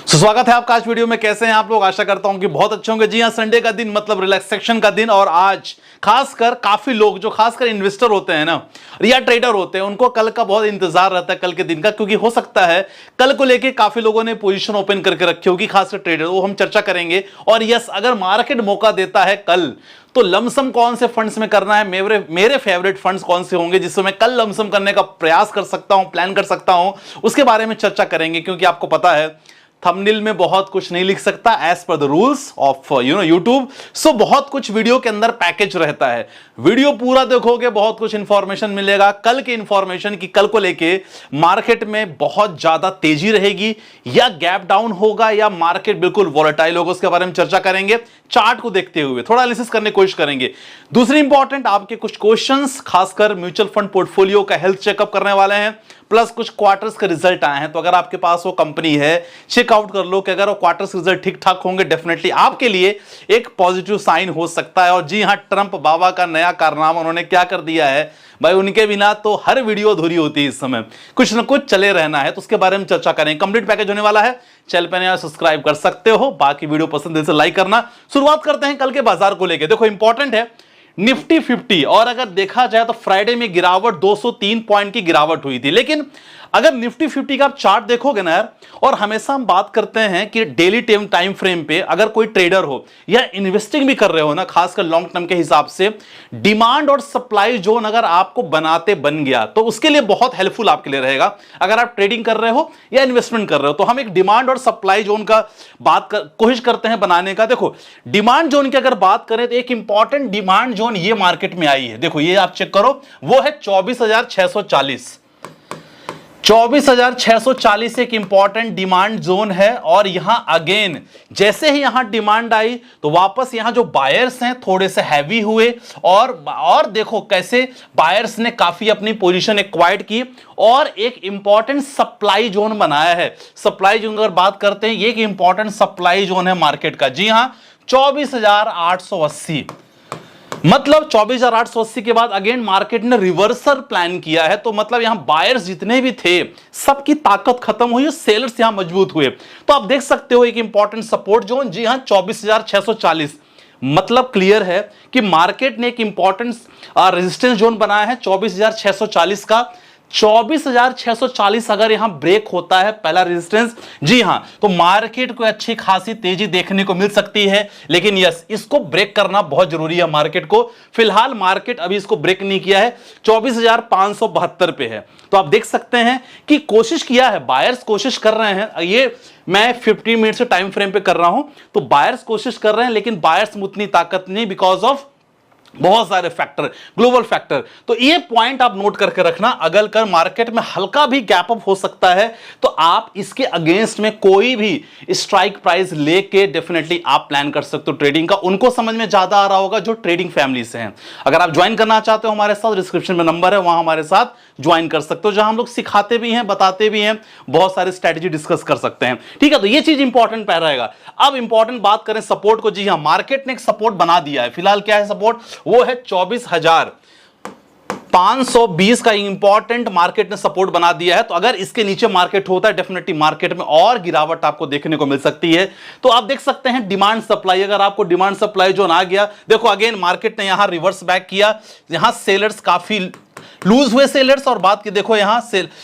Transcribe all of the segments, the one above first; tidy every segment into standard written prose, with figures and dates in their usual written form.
स्वागत है आपका आज वीडियो में। कैसे हैं आप लोग? आशा करता हूं कि बहुत अच्छे होंगे। जी हां, संडे का दिन मतलब रिलैक्सेशन का दिन, और आज खासकर काफी लोग जो खासकर इन्वेस्टर होते हैं ना या ट्रेडर होते हैं, उनको कल का बहुत इंतजार रहता है, कल के दिन का, क्योंकि हो सकता है कल को लेके काफी लोगों ने पोजीशन ओपन करके रखी होगी, खासकर ट्रेडर, वो हम चर्चा करेंगे। और यस, अगर मार्केट मौका देता है कल, तो लमसम कौन से फंड्स में करना है, मेरे फेवरेट फंड्स कौन से होंगे जिससे मैं कल लमसम करने का प्रयास कर सकता हूं, प्लान कर सकता हूं, उसके बारे में चर्चा करेंगे। क्योंकि आपको पता है थंबनेल में बहुत कुछ नहीं लिख सकता as per the rules of YouTube. So बहुत कुछ वीडियो के अंदर पैकेज रहता है। वीडियो पूरा देखोगे बहुत कुछ इंफॉर्मेशन मिलेगा कल के इंफॉर्मेशन की। कल को लेके मार्केट में बहुत ज्यादा तेजी रहेगी या गैप डाउन होगा या मार्केट बिल्कुल वॉलेटाइल होगा, उसके बारे में चर्चा करेंगे। चार्ट को देखते हुए थोड़ा एनालिसिस करने की कोशिश करेंगे। दूसरी इंपॉर्टेंट आपके कुछ क्वेश्चंस, खासकर म्यूचुअल फंड पोर्टफोलियो का हेल्थ चेकअप करने वाले हैं, प्लस कुछ क्वार्टर्स के रिजल्ट आए हैं। तो अगर आपके पास वो कंपनी है, चेकआउट कर लो कि अगर वो क्वार्टर्स रिजल्ट ठीक ठाक होंगे, डेफिनेटली आपके लिए एक पॉजिटिव साइन हो सकता है। और जी हां, ट्रंप बाबा का नया कारनामा उन्होंने क्या कर दिया है भाई, उनके बिना तो हर वीडियो अधूरी होती है। इस समय कुछ ना कुछ चले रहना है, तो उसके बारे में चर्चा करें। कंप्लीट पैकेज होने वाला है। चैनल पर नया सब्सक्राइब कर सकते हो, बाकी वीडियो पसंद है तो लाइक करना। शुरुआत करते हैं कल के बाजार को लेकर। देखो इंपॉर्टेंट है निफ्टी 50, और अगर देखा जाए तो फ्राइडे में गिरावट 203 पॉइंट की गिरावट हुई थी। लेकिन अगर निफ्टी 50 का आप चार्ट देखोगे ना यार, और हमेशा हम बात करते हैं कि डेली टाइम फ्रेम पे अगर कोई ट्रेडर हो या इन्वेस्टिंग भी कर रहे हो ना, खासकर लॉन्ग टर्म के हिसाब से, डिमांड और सप्लाई जोन अगर आपको बनाते बन गया तो उसके लिए बहुत हेल्पफुल आपके लिए रहेगा। अगर आप ट्रेडिंग कर रहे हो या इन्वेस्टमेंट कर रहे हो, तो हम एक डिमांड और सप्लाई जोन का कोशिश करते हैं बनाने का। देखो डिमांड जोन की अगर बात करें तो एक इंपॉर्टेंट डिमांड जोन ये मार्केट में आई है। देखो ये आप चेक करो, वो है 24,640। 24,640 एक इंपॉर्टेंट डिमांड जोन है। और यहां अगेन जैसे ही यहां डिमांड आई तो वापस यहां जो बायर्स हैं थोड़े से हैवी हुए, और देखो कैसे बायर्स ने काफी अपनी पोजीशन एक्वायर्ड की और एक इंपॉर्टेंट सप्लाई जोन बनाया है। सप्लाई जोन अगर बात करते हैं, ये एक इंपॉर्टेंट सप्लाई जोन है मार्केट का। जी हां, 24,880, मतलब 24,880 के बाद अगेन मार्केट ने रिवर्सल प्लान किया है। तो मतलब यहां बायर्स जितने भी थे सबकी ताकत खत्म हुई, सेलर्स यहां मजबूत हुए। तो आप देख सकते हो एक इंपॉर्टेंट सपोर्ट जोन, जी हां 24,640, मतलब क्लियर है कि मार्केट ने एक इंपॉर्टेंट रेजिस्टेंस जोन बनाया है 24,640 का। 24,640 अगर यहां ब्रेक होता है पहला रेजिस्टेंस, जी हां, तो मार्केट को अच्छी खासी तेजी देखने को मिल सकती है। लेकिन यस, इसको ब्रेक करना बहुत जरूरी है मार्केट को। फिलहाल मार्केट अभी इसको ब्रेक नहीं किया है, 24,572 पे है। तो आप देख सकते हैं कि कोशिश किया है, बायर्स कोशिश कर रहे हैं। ये मैं 50 मिनट से टाइम फ्रेम पे कर रहा हूं, तो बायर्स कोशिश कर रहे हैं, लेकिन बायर्स में उतनी ताकत नहीं, बिकॉज ऑफ बहुत सारे फैक्टर, ग्लोबल फैक्टर। तो ये पॉइंट आप नोट करके रखना। अगर कर मार्केट में हल्का भी गैप अप हो सकता है तो आप इसके अगेंस्ट में कोई भी स्ट्राइक प्राइस लेके डेफिनेटली आप प्लान कर सकते हो ट्रेडिंग का। उनको समझ में ज्यादा आ रहा होगा जो ट्रेडिंग फैमिली से हैं। अगर आप ज्वाइन करना चाहते हो हमारे साथ, डिस्क्रिप्शन में नंबर है, वहां हमारे साथ ज्वाइन कर सकते हो, जहां हम लोग सिखाते भी हैं, बताते भी हैं, बहुत सारी स्ट्रेटेजी डिस्कस कर सकते हैं। ठीक है, तो ये चीज इंपॉर्टेंट पह रहेगा। अब इंपॉर्टेंट बात करें सपोर्ट को। जी हां, मार्केट ने एक सपोर्ट बना दिया है। फिलहाल क्या है सपोर्ट? वो है 24,520 का इंपॉर्टेंट मार्केट ने सपोर्ट बना दिया है। तो अगर इसके नीचे मार्केट होता है, डेफिनेटली मार्केट में और गिरावट आपको देखने को मिल सकती है। तो आप देख सकते हैं डिमांड सप्लाई, अगर आपको डिमांड सप्लाई जोन आ गया, देखो अगेन मार्केट ने यहां रिवर्स बैक किया। यहां सेलर्स काफी लूज हुए सेलर्स, और बात की देखो यहां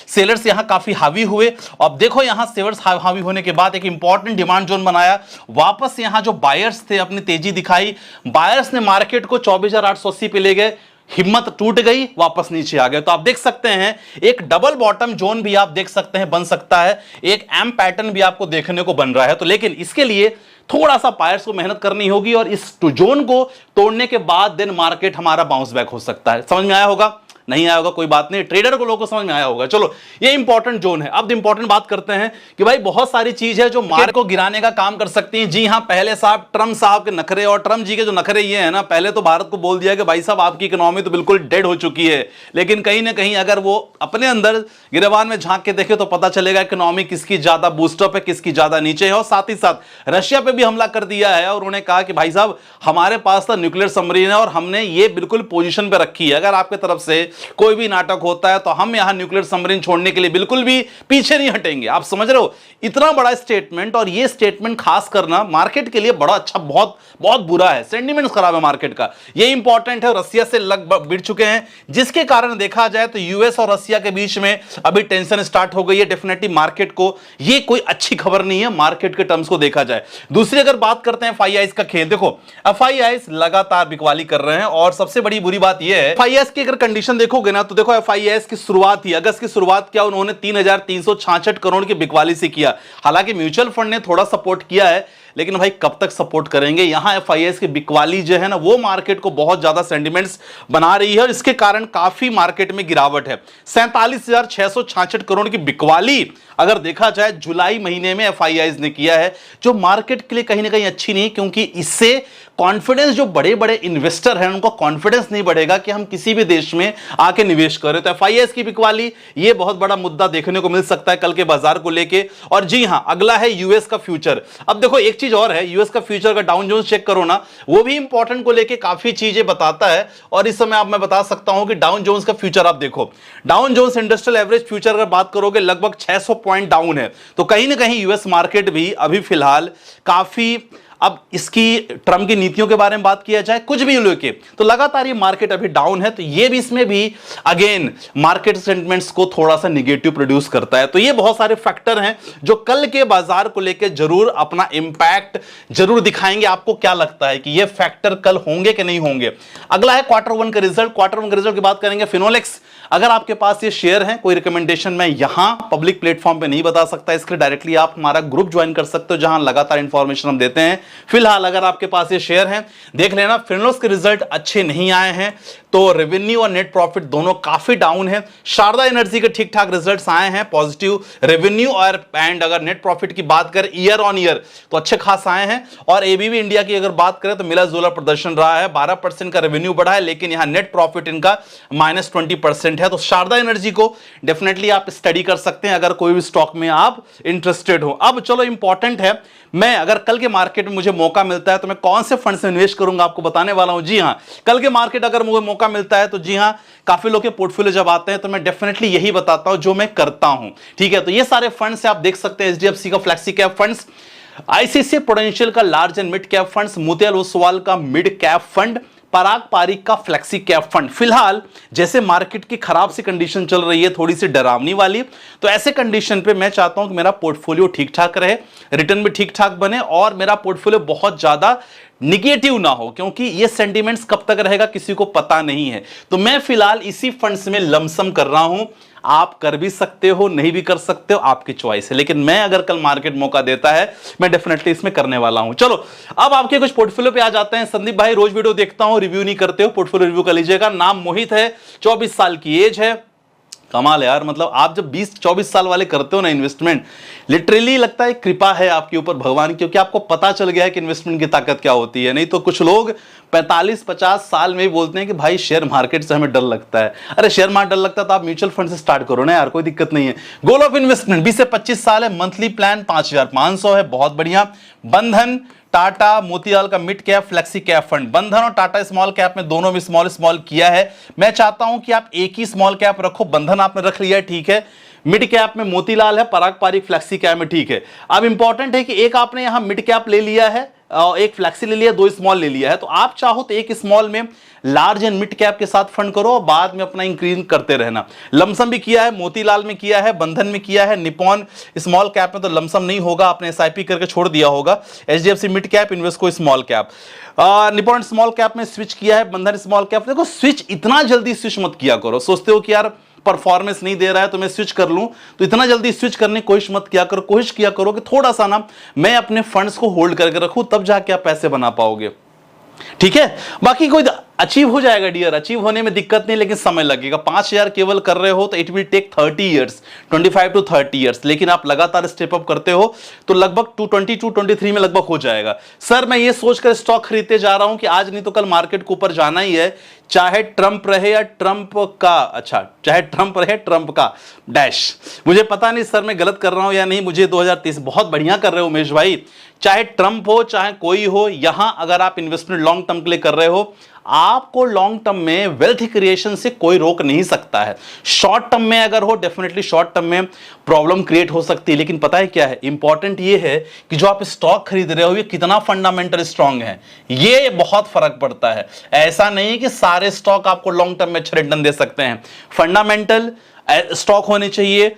सेलर्स यहां काफी हावी हुए। अब देखो यहां सेलर्स हावी होने के बाद एक इंपॉर्टेंट डिमांड जोन बनाया। वापस यहां जो बायर्स थे अपनी तेजी दिखाई, बायर्स ने मार्केट को 24,880 पे ले गए, हिम्मत टूट गई, वापस नीचे आ गए। तो आप देख सकते हैं एक डबल बॉटम जोन भी आप देख सकते हैं बन सकता है, एक एम पैटर्न भी आपको देखने को बन रहा है। तो लेकिन इसके लिए थोड़ा सा बायर्स को मेहनत करनी होगी, और इस जोन को तोड़ने के बाद देन मार्केट हमारा बाउंस बैक हो सकता है। समझ में आया होगा? नहीं आया होगा कोई बात नहीं, ट्रेडर को लोगों को समझ में आया होगा। चलो ये इंपॉर्टेंट जोन है। अब इंपॉर्टेंट बात करते हैं कि भाई बहुत सारी चीज है जो मार्केट को गिराने का काम कर सकती है। जी हां, पहले साहब ट्रम्प साहब के नखरे, और ट्रम्प जी के जो नखरे ये है ना, पहले तो भारत को बोल दिया कि भाई साहब आपकी इकोनॉमी तो बिल्कुल डेड हो चुकी है। लेकिन कहीं ना कहीं अगर वो अपने अंदर गिरेबान में झांक के देखे तो पता चलेगा इकोनॉमी किसकी ज्यादा बूस्टअप है, किसकी ज्यादा नीचे है। और साथ ही साथ रशिया पे भी हमला कर दिया है, और उन्होंने कहा कि भाई साहब हमारे पास तो न्यूक्लियर सबमरीन है और हमने ये बिल्कुल पोजीशन पे रखी है। अगर आपके तरफ से कोई भी नाटक होता है तो हम यहां न्यूक्लियर सबमरीन छोड़ने के लिए बिल्कुल भी पीछे नहीं हटेंगे। आप समझ रहे हो, इतना बड़ा स्टेटमेंट, और ये स्टेटमेंट खास करना मार्केट के लिए बड़ा अच्छा, बहुत बहुत बुरा है, सेंटीमेंट खराब है मार्केट का, ये इंपॉर्टेंट है। रसिया से लगभग भिड़ चुके हैं, जिसके कारण देखा जाए तो यूएस और रसिया के बीच में अभी टेंशन स्टार्ट हो गई है। डेफिनेटली मार्केट को ये कोई अच्छी खबर नहीं है, मार्केट के टर्म्स को देखा जाए। दूसरी अगर बात करते हैं एफआईआईज का खेल, देखो एफआईआईज लगातार बिकवाली कर रहे हैं, और सबसे बड़ी बुरी बात यह है एफआईआईज की अगर कंडीशन देखोगे ना, तो देखो एफआईआईज की शुरुआत ही अगस्त की शुरुआत किया उन्होंने 3,366 करोड़ की बिकवाली से किया। हालांकि म्यूचुअल फंड ने थोड़ा सपोर्ट किया है, लेकिन भाई कब तक सपोर्ट करेंगे। यहां एफआईआईज की बिकवाली जो है ना, वो मार्केट को बहुत ज्यादा सेंटिमेंट्स बना रही है, और इसके कारण काफी मार्केट में गिरावट है। 47,666 करोड़ की बिकवाली अगर देखा जाए जुलाई महीने में एफआईआईज ने किया है, जो मार्केट के लिए कहीं ना कहीं अच्छी नहीं, क्योंकि इससे कॉन्फिडेंस, जो बड़े बड़े इन्वेस्टर हैं उनको कॉन्फिडेंस नहीं बढ़ेगा कि हम किसी भी देश में आके निवेश करें। तो एफआईआईज की बिकवाली ये बहुत बड़ा मुद्दा देखने को मिल सकता है कल के बाजार को लेके। और जी हां, अगला है यूएस का फ्यूचर। अब देखो एक चीज और है, यूएस का फ्यूचर का डाउन जोन्स चेक करो ना, वो भी इंपॉर्टेंट को लेके काफी चीजें बताता है। और इस समय आप मैं बता सकता हूं कि डाउन जोन्स का फ्यूचर आप देखो, Dow Jones industrial average future अगर बात करोगे लगभग 600 पॉइंट डाउन है। तो कहीं ना कहीं यूएस मार्केट भी अभी फिलहाल काफी, अब इसकी ट्रम्प की नीतियों के बारे में बात किया जाए, कुछ भी लेके, तो लगातार ये मार्केट अभी डाउन है। तो ये भी, इसमें भी अगेन मार्केट सेंटिमेंट्स को थोड़ा सा निगेटिव प्रोड्यूस करता है। तो ये बहुत सारे फैक्टर हैं जो कल के बाजार को लेके जरूर अपना इंपैक्ट जरूर दिखाएंगे। आपको क्या लगता है कि ये फैक्टर कल होंगे कि नहीं होंगे। अगला है क्वार्टर वन का रिजल्ट। क्वार्टर वन के रिजल्ट की बात करेंगे। फिनोलेक्स, अगर आपके पास ये शेयर है, कोई रिकमेंडेशन मैं यहां पब्लिक प्लेटफॉर्म पे नहीं बता सकता, इसके लिए डायरेक्टली आप हमारा ग्रुप ज्वाइन कर सकते हो, जहां लगातार इंफॉर्मेशन हम देते हैं। फिलहाल अगर आपके पास ये शेयर है, देख लेना। फिनोलेक्स के रिजल्ट अच्छे नहीं आए हैं, तो रेवेन्यू और नेट प्रॉफिट दोनों काफी डाउन है। शारदा एनर्जी के ठीक ठाक रिजल्ट्स आए हैं, पॉजिटिव रेवेन्यू और एंड अगर नेट प्रॉफिट की बात करें ईयर ऑन ईयर तो अच्छे खास आए हैं। और एबीबी इंडिया की अगर बात करें तो मिला जुला प्रदर्शन रहा है, 12% का रेवेन्यू बढ़ा है, लेकिन यहां नेट प्रॉफिट इनका -20% है। तो शारदा एनर्जी को डेफिनेटली आप स्टडी कर सकते हैं अगर कोई भी स्टॉक में आप इंटरेस्टेड हो। अब चलो इंपॉर्टेंट है, मैं अगर कल के मार्केट में मुझे मौका मिलता है तो मैं कौन से फंड से इन्वेस्ट करूंगा आपको बताने वाला हूं। जी हां, कल के मार्केट अगर मुझे मौका मिलता है तो जी हां, काफी लोग के पोर्टफोलियो जब आते हैं तो मैं डेफिनेटली यही बताता हूं जो मैं करता हूं। ठीक है, तो ये सारे फंड्स आप देख सकते हैं, एचडीएफसी का flexi cap funds, ICICI Prudential का large and mid cap funds, Motilal Oswal का mid cap fund, Parag Parikh का फ्लेक्सी कैप फंड। फिलहाल जैसे मार्केट की खराब सी कंडीशन चल रही है, थोड़ी सी डरावनी वाली, तो ऐसे कंडीशन पे मैं चाहता हूं कि मेरा पोर्टफोलियो ठीक ठाक रहे, रिटर्न भी ठीक ठाक बने, और मेरा पोर्टफोलियो बहुत ज्यादा निगेटिव ना हो, क्योंकि ये सेंटीमेंट्स कब तक रहेगा किसी को पता नहीं है। तो मैं फिलहाल इसी फंड्स में लमसम कर रहा हूं। आप कर भी सकते हो, नहीं भी कर सकते हो, आपकी चॉइस है, लेकिन मैं अगर कल मार्केट मौका देता है मैं डेफिनेटली इसमें करने वाला हूं। चलो अब आपके कुछ पोर्टफोलियो पे आ जाते हैं। संदीप भाई रोज वीडियो देखता हूं, रिव्यू नहीं करते हो, पोर्टफोलियो रिव्यू कर लीजिएगा। नाम मोहित है, 24 साल की एज है। कमाल है यार, मतलब आप जब 20-24 साल वाले करते हो ना इन्वेस्टमेंट, लिटरली लगता है कृपा है आपके ऊपर भगवान की, क्योंकि आपको पता चल गया है कि इन्वेस्टमेंट की ताकत क्या होती है। नहीं तो कुछ लोग 45-50 साल में ही बोलते हैं कि भाई शेयर मार्केट से हमें डर लगता है। अरे शेयर मार्केट डर लगता है तो आप म्यूचुअल फंड से स्टार्ट करो ना यार, कोई दिक्कत नहीं है। गोल ऑफ इन्वेस्टमेंट 20 से 25 साल है, मंथली प्लान 5,500 है, बहुत बढ़िया। बंधन, टाटा, मोतीलाल का mid cap flexi cap fund, बंधन और टाटा स्मॉल कैप में दोनों में स्मॉल स्मॉल किया है। मैं चाहता हूं कि आप एक ही स्मॉल कैप रखो, बंधन आपने रख लिया है, ठीक है। मिड कैप में मोतीलाल है, पराग पारिक फ्लेक्सी कैप में, ठीक है। अब इंपॉर्टेंट है कि एक आपने यहां मिड कैप ले लिया है, एक फ्लेक्सी ले लिया, 2 स्मॉल ले लिया है, तो आप चाहो तो एक स्मॉल में लार्ज एंड मिड कैप के साथ फंड करो और बाद में अपना इंक्रीज करते रहना। लमसम भी किया है, मोतीलाल में किया है, बंधन में किया है, निपॉन स्मॉल कैप में तो लमसम नहीं होगा, आपने एसआईपी करके छोड़ दिया होगा। HDFC mid cap, Invesco small cap, Nippon small cap में स्विच किया है, बंधन स्मॉल कैप। देखो स्विच इतना जल्दी स्विच मत किया करो, सोचते हो कि यार परफॉर्मेंस नहीं दे रहा है तो मैं स्विच कर लूं, तो इतना जल्दी स्विच करने की कोशिश मत किया करो। कोशिश किया करो कि थोड़ा सा ना मैं अपने फंड्स को होल्ड करके रखूं, तब जाके आप पैसे बना पाओगे, ठीक है। बाकी कोई अचीव हो जाएगा डियर, अचीव होने में दिक्कत नहीं, लेकिन समय लगेगा। 5,000 केवल कर रहे हो तो it will take 30 years, 25 to 30 years, लेकिन आप लगातार स्टेप अप करते हो तो लगभग 2022-23 में लगभग हो जाएगा। सर मैं ये सोचकर स्टॉक खरीदते जा रहा हूं कि आज नहीं तो कल मार्केट को ऊपर जाना ही है, चाहे ट्रंप रहे या ट्रंप का, अच्छा चाहे ट्रंप रहे ट्रंप का डैश, मुझे पता नहीं सर मैं गलत कर रहा हूं या नहीं। मुझे 2030 बहुत बढ़िया कर रहे हो उमेश भाई, चाहे ट्रंप हो चाहे कोई हो, यहां अगर आप इन्वेस्टमेंट लॉन्ग टर्म के लिए कर रहे हो, आपको लॉन्ग टर्म में वेल्थ क्रिएशन से कोई रोक नहीं सकता है। शॉर्ट टर्म में अगर हो, डेफिनेटली शॉर्ट टर्म में प्रॉब्लम क्रिएट हो सकती है, लेकिन पता है क्या है, इंपॉर्टेंट ये है कि जो आप स्टॉक खरीद रहे हो ये कितना फंडामेंटल स्ट्रांग है, ये बहुत फर्क पड़ता है। ऐसा नहीं कि सारे स्टॉक आपको लॉन्ग टर्म में अच्छा रिटर्न दे सकते हैं। फंडामेंटल स्टॉक होने चाहिए,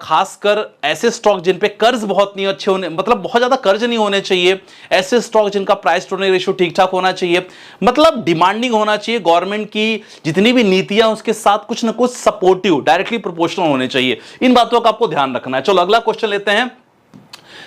खासकर ऐसे स्टॉक जिन पे कर्ज बहुत नहीं अच्छे होने, मतलब बहुत ज्यादा कर्ज नहीं होने चाहिए, ऐसे स्टॉक जिनका प्राइस टू अर्निंग रेशियो ठीक ठाक होना चाहिए, मतलब डिमांडिंग होना चाहिए, गवर्नमेंट की जितनी भी नीतियां उसके साथ कुछ ना कुछ सपोर्टिव, डायरेक्टली प्रोपोर्शनल होने चाहिए। इन बातों का आपको ध्यान रखना है। चलो अगला क्वेश्चन लेते हैं।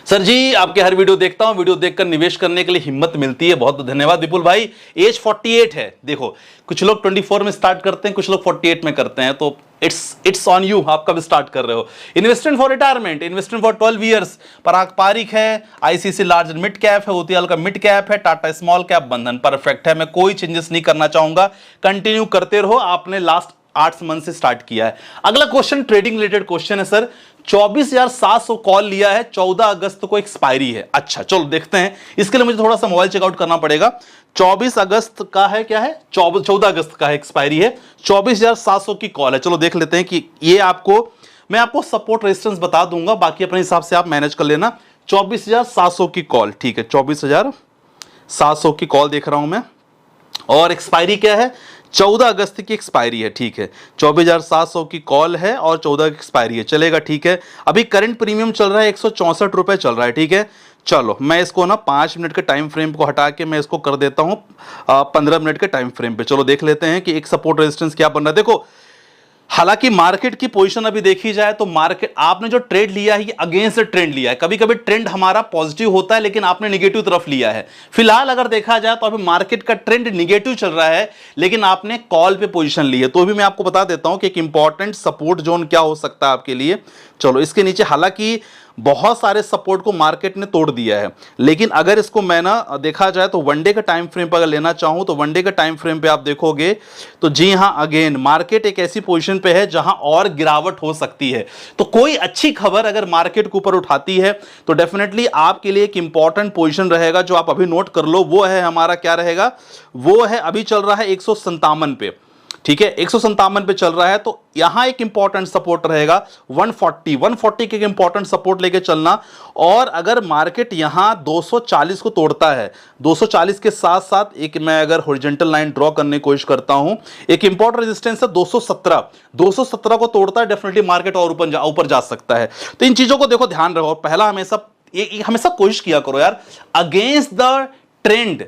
सर जी आपके हर वीडियो देखता हूं, वीडियो देखकर निवेश करने के लिए हिम्मत मिलती है, बहुत धन्यवाद विपुल भाई। एज 48 है, देखो कुछ लोग 24 में स्टार्ट करते हैं, कुछ लोग 48 में करते हैं, तो इट्स ऑन यू, आप कब स्टार्ट कर रहे हो। Investment for retirement, investment for 12 years, Parag Parikh है, ICC large and mid cap है, होतियाल का मिड कैप है, Tata small cap, Bandhan perfect है। मैं कोई चेंजेस नहीं करना चाहूंगा, कंटिन्यू करते रहो, आपने लास्ट 8 मंथ से स्टार्ट किया है। अगला क्वेश्चन ट्रेडिंग रिलेटेड क्वेश्चन है सर। 24,700 कॉल लिया है, 14 अगस्त को एक्सपायरी है। अच्छा चलो देखते हैं, इसके लिए मुझे थोड़ा सा मोबाइल चेकआउट करना पड़ेगा। 24 अगस्त का है, क्या है, 14 अगस्त का है, एक्सपायरी है, 24,700 की कॉल है। चलो देख लेते हैं कि ये आपको, मैं आपको सपोर्ट रेजिस्टेंस बता दूंगा, बाकी अपने हिसाब से आप मैनेज कर लेना। 24,700 की कॉल, ठीक है, 24,700 की कॉल देख रहा हूं मैं, और एक्सपायरी क्या है, 14 अगस्त की एक्सपायरी है, ठीक है, 24,700 की कॉल है और 14 की एक्सपायरी है, चलेगा, ठीक है। अभी करंट प्रीमियम चल रहा है 164 रुपए चल रहा है, ठीक है। चलो मैं इसको ना 5 मिनट के टाइम फ्रेम को हटा के मैं इसको कर देता हूं 15 मिनट के टाइम फ्रेम पे। चलो देख लेते हैं कि एक सपोर्ट रेजिस्टेंस क्या बन रहा है। देखो हालांकि मार्केट की पोजीशन अभी देखी जाए तो मार्केट, आपने जो ट्रेड लिया है ये अगेंस्ट ट्रेंड लिया है। कभी कभी ट्रेंड हमारा पॉजिटिव होता है लेकिन आपने निगेटिव तरफ लिया है। फिलहाल अगर देखा जाए तो अभी मार्केट का ट्रेंड निगेटिव चल रहा है, लेकिन आपने कॉल पे पोजीशन ली है। तो भी मैं आपको बता देता हूं कि एक इंपॉर्टेंट सपोर्ट जोन क्या हो सकता है आपके लिए। चलो इसके नीचे हालांकि बहुत सारे सपोर्ट को मार्केट ने तोड़ दिया है, लेकिन अगर इसको मैं ना देखा जाए तो वनडे के टाइम फ्रेम पर अगर लेना चाहूं तो वनडे के टाइम फ्रेम पे आप देखोगे तो जी हां, अगेन मार्केट एक ऐसी पोजीशन पे है जहां और गिरावट हो सकती है। तो कोई अच्छी खबर अगर मार्केट के ऊपर उठाती है तो डेफिनेटली आपके लिए एक इंपॉर्टेंट पोजीशन रहेगा, जो आप अभी नोट कर लो। वो है हमारा, क्या रहेगा, वो है अभी चल रहा है 157 पे, ठीक है, 157 पे चल रहा है। तो यहां एक इंपॉर्टेंट सपोर्ट रहेगा 140 के इंपॉर्टेंट सपोर्ट लेके चलना। और अगर मार्केट यहां 240 को तोड़ता है, 240 के साथ साथ एक, मैं अगर हॉरिजॉन्टल लाइन ड्रॉ करने की कोशिश करता हूं, एक इंपॉर्टेंट रेजिस्टेंस है 217 को तोड़ता है, डेफिनेटली मार्केट और ऊपर जा सकता है। तो इन चीजों को देखो, ध्यान रखो। पहला हमेशा कोशिश किया करो यार, अगेंस्ट द ट्रेंड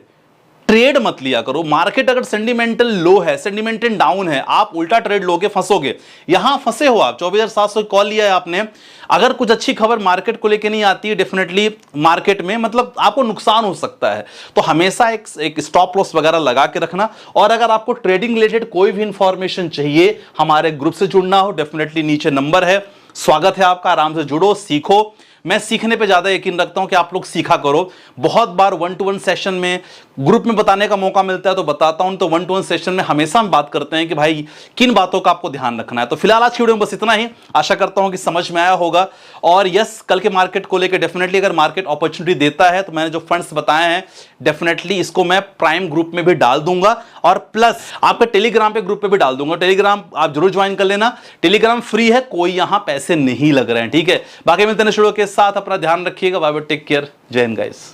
ट्रेड मत लिया करो। मार्केट अगर सेंटिमेंटल लो है, सेंटिमेंटल डाउन है, आप उल्टा ट्रेड लोगे, फंसोगे। यहां फंसे हो आप, 24,700 कॉल लिया है आपने, अगर कुछ अच्छी खबर मार्केट को लेके नहीं आती है, डेफिनेटली मार्केट में मतलब आपको नुकसान हो सकता है। तो हमेशा एक स्टॉप लॉस वगैरह लगा के रखना। और अगर आपको ट्रेडिंग रिलेटेड कोई भी इंफॉर्मेशन चाहिए, हमारे ग्रुप से जुड़ना हो, डेफिनेटली नीचे नंबर है, स्वागत है आपका, आराम से जुड़ो, सीखो। मैं सीखने पे ज्यादा यकीन रखता हूं कि आप लोग सीखा करो। बहुत बार 1-to-1 सेशन में, ग्रुप में बताने का मौका मिलता है तो बताता हूं, तो 1-to-1 सेशन में हमेशा हम बात करते हैं कि भाई किन बातों का आपको ध्यान रखना है। तो फिलहाल आज की वीडियो में बस इतना ही, आशा करता हूं कि समझ में आया होगा। और यस, कल के मार्केट को लेकर डेफिनेटली अगर मार्केट अपॉर्चुनिटी देता है तो मैंने जो फंड्स बताए हैं, डेफिनेटली इसको मैं प्राइम ग्रुप में भी डाल दूंगा, और प्लस आपके टेलीग्राम पे ग्रुप पे भी डाल दूंगा। टेलीग्राम आप जरूर ज्वाइन कर लेना, टेलीग्राम फ्री है, कोई यहां पैसे नहीं लग रहे हैं, ठीक है। बाकी मिलते हैं वीडियो के साथ, अपना ध्यान रखिएगा, बाय बाय, टेक केयर, जय हिंद गाइस।